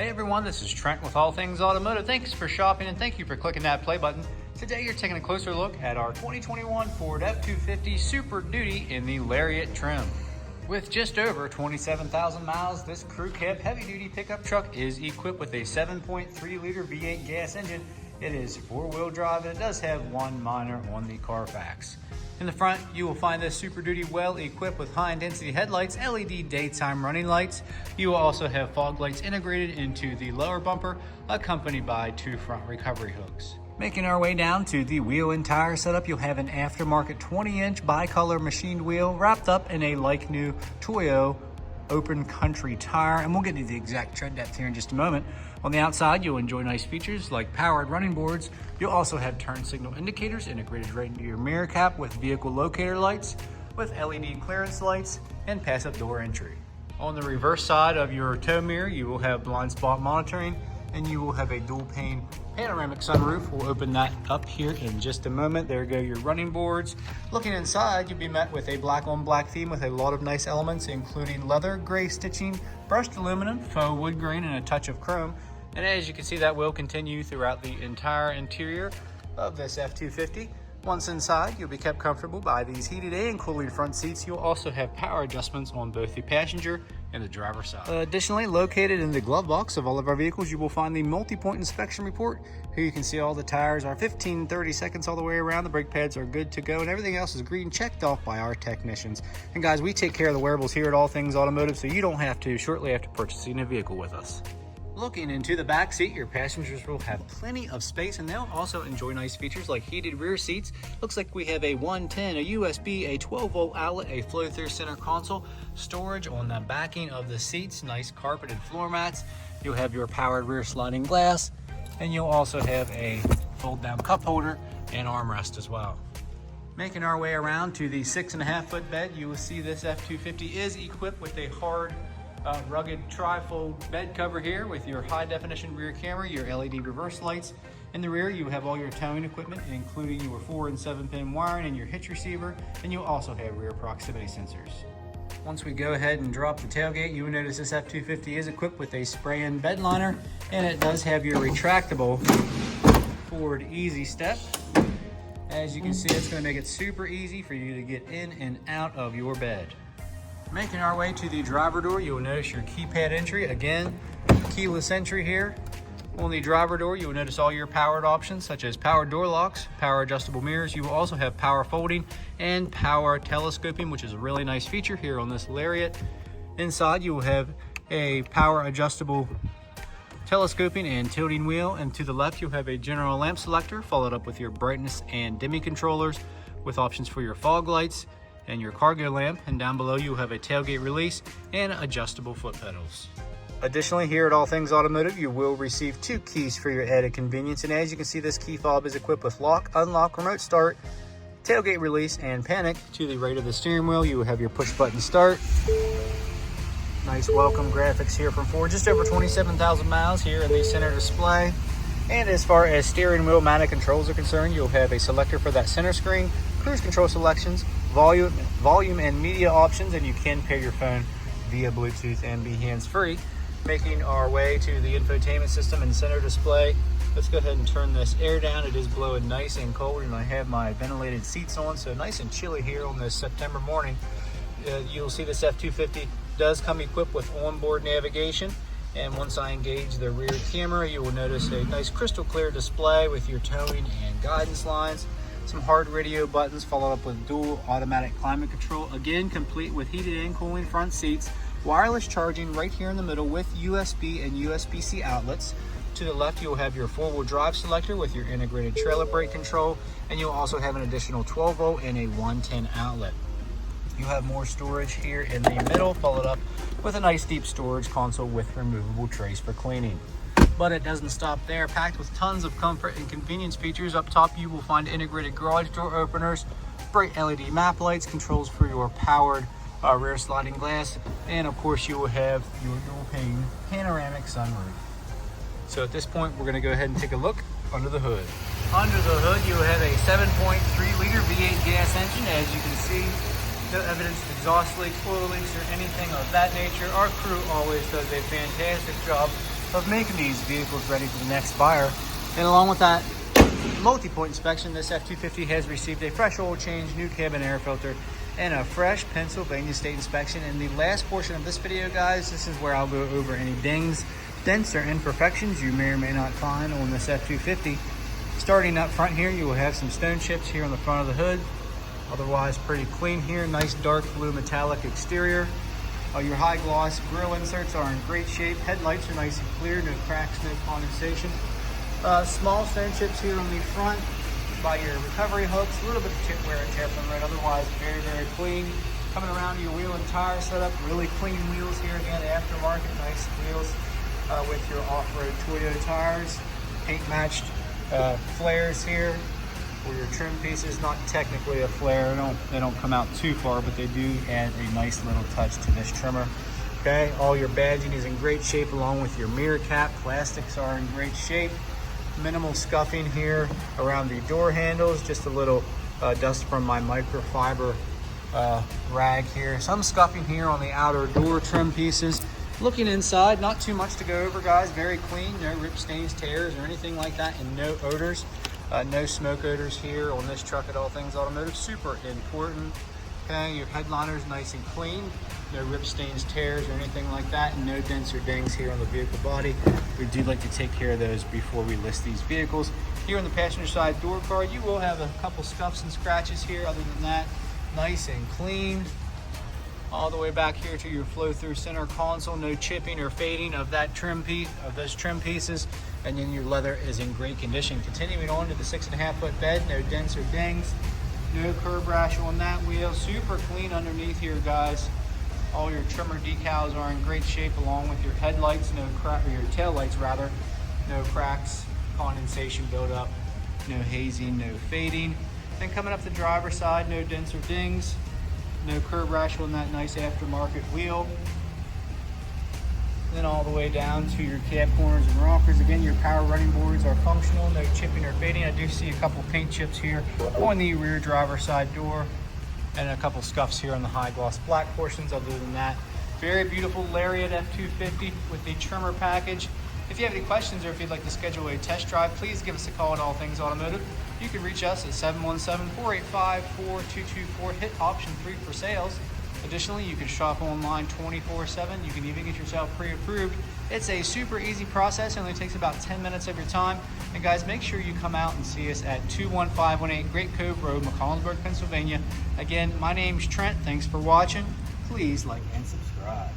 Hey everyone, this is Trent with All Things Automotive. Thanks for shopping and thank you for clicking that play button. Today you're taking a closer look at our 2021 Ford F-250 Super Duty in the Lariat trim. With just over 27,000 miles, this crew cab heavy-duty pickup truck is equipped with a 7.3-liter V8 gas engine. It is four-wheel drive and it does have one minor on the Carfax. In the front, you will find this Super Duty well equipped with high-intensity headlights, LED daytime running lights. You will also have fog lights integrated into the lower bumper, accompanied by two front recovery hooks. Making our way down to the wheel and tire setup, you'll have an aftermarket 20-inch bicolor machined wheel wrapped up in a like-new Toyo open country tire, and we'll get to the exact tread depth here in just a moment. On the outside, you'll enjoy nice features like powered running boards. You'll also have turn signal indicators integrated right into your mirror cap with vehicle locator lights, with LED clearance lights, and pass-up door entry. On the reverse side of your tow mirror, you will have blind spot monitoring, and you will have a dual pane panoramic sunroof. We'll open that up here in just a moment. There go your running boards. Looking inside, you'll be met with a black on black theme with a lot of nice elements, including leather, gray stitching, brushed aluminum, faux wood grain, and a touch of chrome. And as you can see, that will continue throughout the entire interior of this F-250. Once inside, you'll be kept comfortable by these heated and cooling front seats. You'll also have power adjustments on both the passenger and the driver's side. Additionally, located in the glove box of all of our vehicles, you will find the multi-point inspection report. Here you can see all the tires are 15-30 seconds all the way around. The brake pads are good to go, and everything else is green checked off by our technicians. And guys, we take care of the wearables here at All Things Automotive, so you don't have to shortly after purchasing a vehicle with us. Looking into the back seat, your passengers will have plenty of space, and they'll also enjoy nice features like heated rear seats. Looks like we have a 110, a USB, a 12-volt outlet, a flow-through center console, storage on the backing of the seats, nice carpeted floor mats. You'll have your powered rear sliding glass, and you'll also have a fold-down cup holder and armrest as well. Making our way around to the 6.5-foot bed, you will see this F-250 is equipped with a hard rugged tri-fold bed cover here with your high definition rear camera, your LED reverse lights. In the rear, you have all your towing equipment, including your 4- and 7-pin wiring and your hitch receiver, and you'll also have rear proximity sensors. Once we go ahead and drop the tailgate, you will notice this F-250 is equipped with a spray-in bed liner, and it does have your retractable forward easy step. As you can see, it's going to make it super easy for you to get in and out of your bed. Making our way to the driver door, you will notice your keypad entry. Again, keyless entry here. On the driver door, you will notice all your powered options such as power door locks, power adjustable mirrors. You will also have power folding and power telescoping, which is a really nice feature here on this Lariat. Inside, you will have a power adjustable telescoping and tilting wheel, and to the left, you'll have a general lamp selector followed up with your brightness and dimming controllers with options for your fog lights and your cargo lamp, and down below you have a tailgate release and adjustable foot pedals. Additionally, here at All Things Automotive, you will receive 2 keys for your added convenience, and as you can see, this key fob is equipped with lock, unlock, remote start, tailgate release, and panic. To the right of the steering wheel, you will have your push button start. Nice welcome graphics here from Ford. Just over 27,000 miles here in the center display. And as far as steering wheel mounted controls are concerned, you'll have a selector for that center screen, cruise control selections, volume and media options, and you can pair your phone via Bluetooth and be hands-free. Making our way to the infotainment system and center display. Let's go ahead and turn this air down. It is blowing nice and cold, and I have my ventilated seats on, so nice and chilly here on this September morning. You'll see this F-250 does come equipped with onboard navigation. And once I engage the rear camera, you will notice a nice crystal clear display with your towing and guidance lines. Some hard radio buttons followed up with dual automatic climate control. Again, complete with heated and cooling front seats. Wireless charging right here in the middle with USB and USB-C outlets. To the left, you'll have your 4-wheel drive selector with your integrated trailer brake control. And you'll also have an additional 12-volt and a 110 outlet. You have more storage here in the middle, followed up with a nice deep storage console with removable trays for cleaning. But it doesn't stop there. Packed with tons of comfort and convenience features. Up top, you will find integrated garage door openers, bright LED map lights, controls for your powered rear sliding glass, and of course, you will have your dual pane panoramic sunroof. So at this point, we're going to go ahead and take a look under the hood. Under the hood, you have a 7.3-liter V8 gas engine. As you can see, no evidence of exhaust leaks, oil leaks, or anything of that nature. Our crew always does a fantastic job of making these vehicles ready for the next buyer. And along with that multi-point inspection, this F-250 has received a fresh oil change, new cabin air filter, and a fresh Pennsylvania state inspection. In the last portion of this video, guys, this is where I'll go over any dings, dents, or imperfections you may or may not find on this F-250. Starting up front here, you will have some stone chips here on the front of the hood. Otherwise, pretty clean here. Nice dark blue metallic exterior. Your high gloss grille inserts are in great shape. Headlights are nice and clear, no cracks, no condensation. Small stone chips here on the front by your recovery hooks. A little bit of tip wear and tear from right. Otherwise, very, very clean. Coming around to your wheel and tire setup, really clean wheels here. Again, aftermarket, nice wheels with your off-road Toyo tires. Paint matched flares here for your trim pieces. Not technically a flare, they don't come out too far, but they do add a nice little touch to this Tremor. Okay, all your badging is in great shape along with your mirror cap. Plastics are in great shape. Minimal scuffing here around the door handles. Just a little dust from my microfiber rag here. Some scuffing here on the outer door trim pieces. Looking inside, not too much to go over, guys. Very clean, no rip stains, tears, or anything like that, and no odors. No smoke odors here on this truck at All Things Automotive. Super important. Okay, your headliner is nice and clean. No rip stains, tears, or anything like that, and no dents or dings here on the vehicle body. We do like to take care of those before we list these vehicles. Here on the passenger side door card, you will have a couple scuffs and scratches here. Other than that, nice and clean. All the way back here to your flow-through center console. No chipping or fading of that trim piece, of those trim pieces. And then your leather is in great condition. Continuing on to the 6.5-foot bed, no dents or dings. No curb rash on that wheel. Super clean underneath here, guys. All your Tremor decals are in great shape, along with your headlights, no crack, or your tail lights rather. No cracks, condensation buildup, no hazing, no fading. Then coming up the driver's side, no dents or dings. No curb rash on that nice aftermarket wheel. Then all the way down to your cab corners and rockers. Again, your power running boards are functional, no chipping or fading. I do see a couple paint chips here on the rear driver's side door, and a couple scuffs here on the high gloss black portions. Other than that, very beautiful Lariat F-250 with the Tremor package. If you have any questions or if you'd like to schedule a test drive, please give us a call at All Things Automotive. You can reach us at 717-485-4224. Hit option 3 for sales. Additionally, you can shop online 24/7. You can even get yourself pre-approved. It's a super easy process. It only takes about 10 minutes of your time. And guys, make sure you come out and see us at 21518 Great Cove Road, McCollumsburg, Pennsylvania. Again, my name's Trent. Thanks for watching. Please like and subscribe.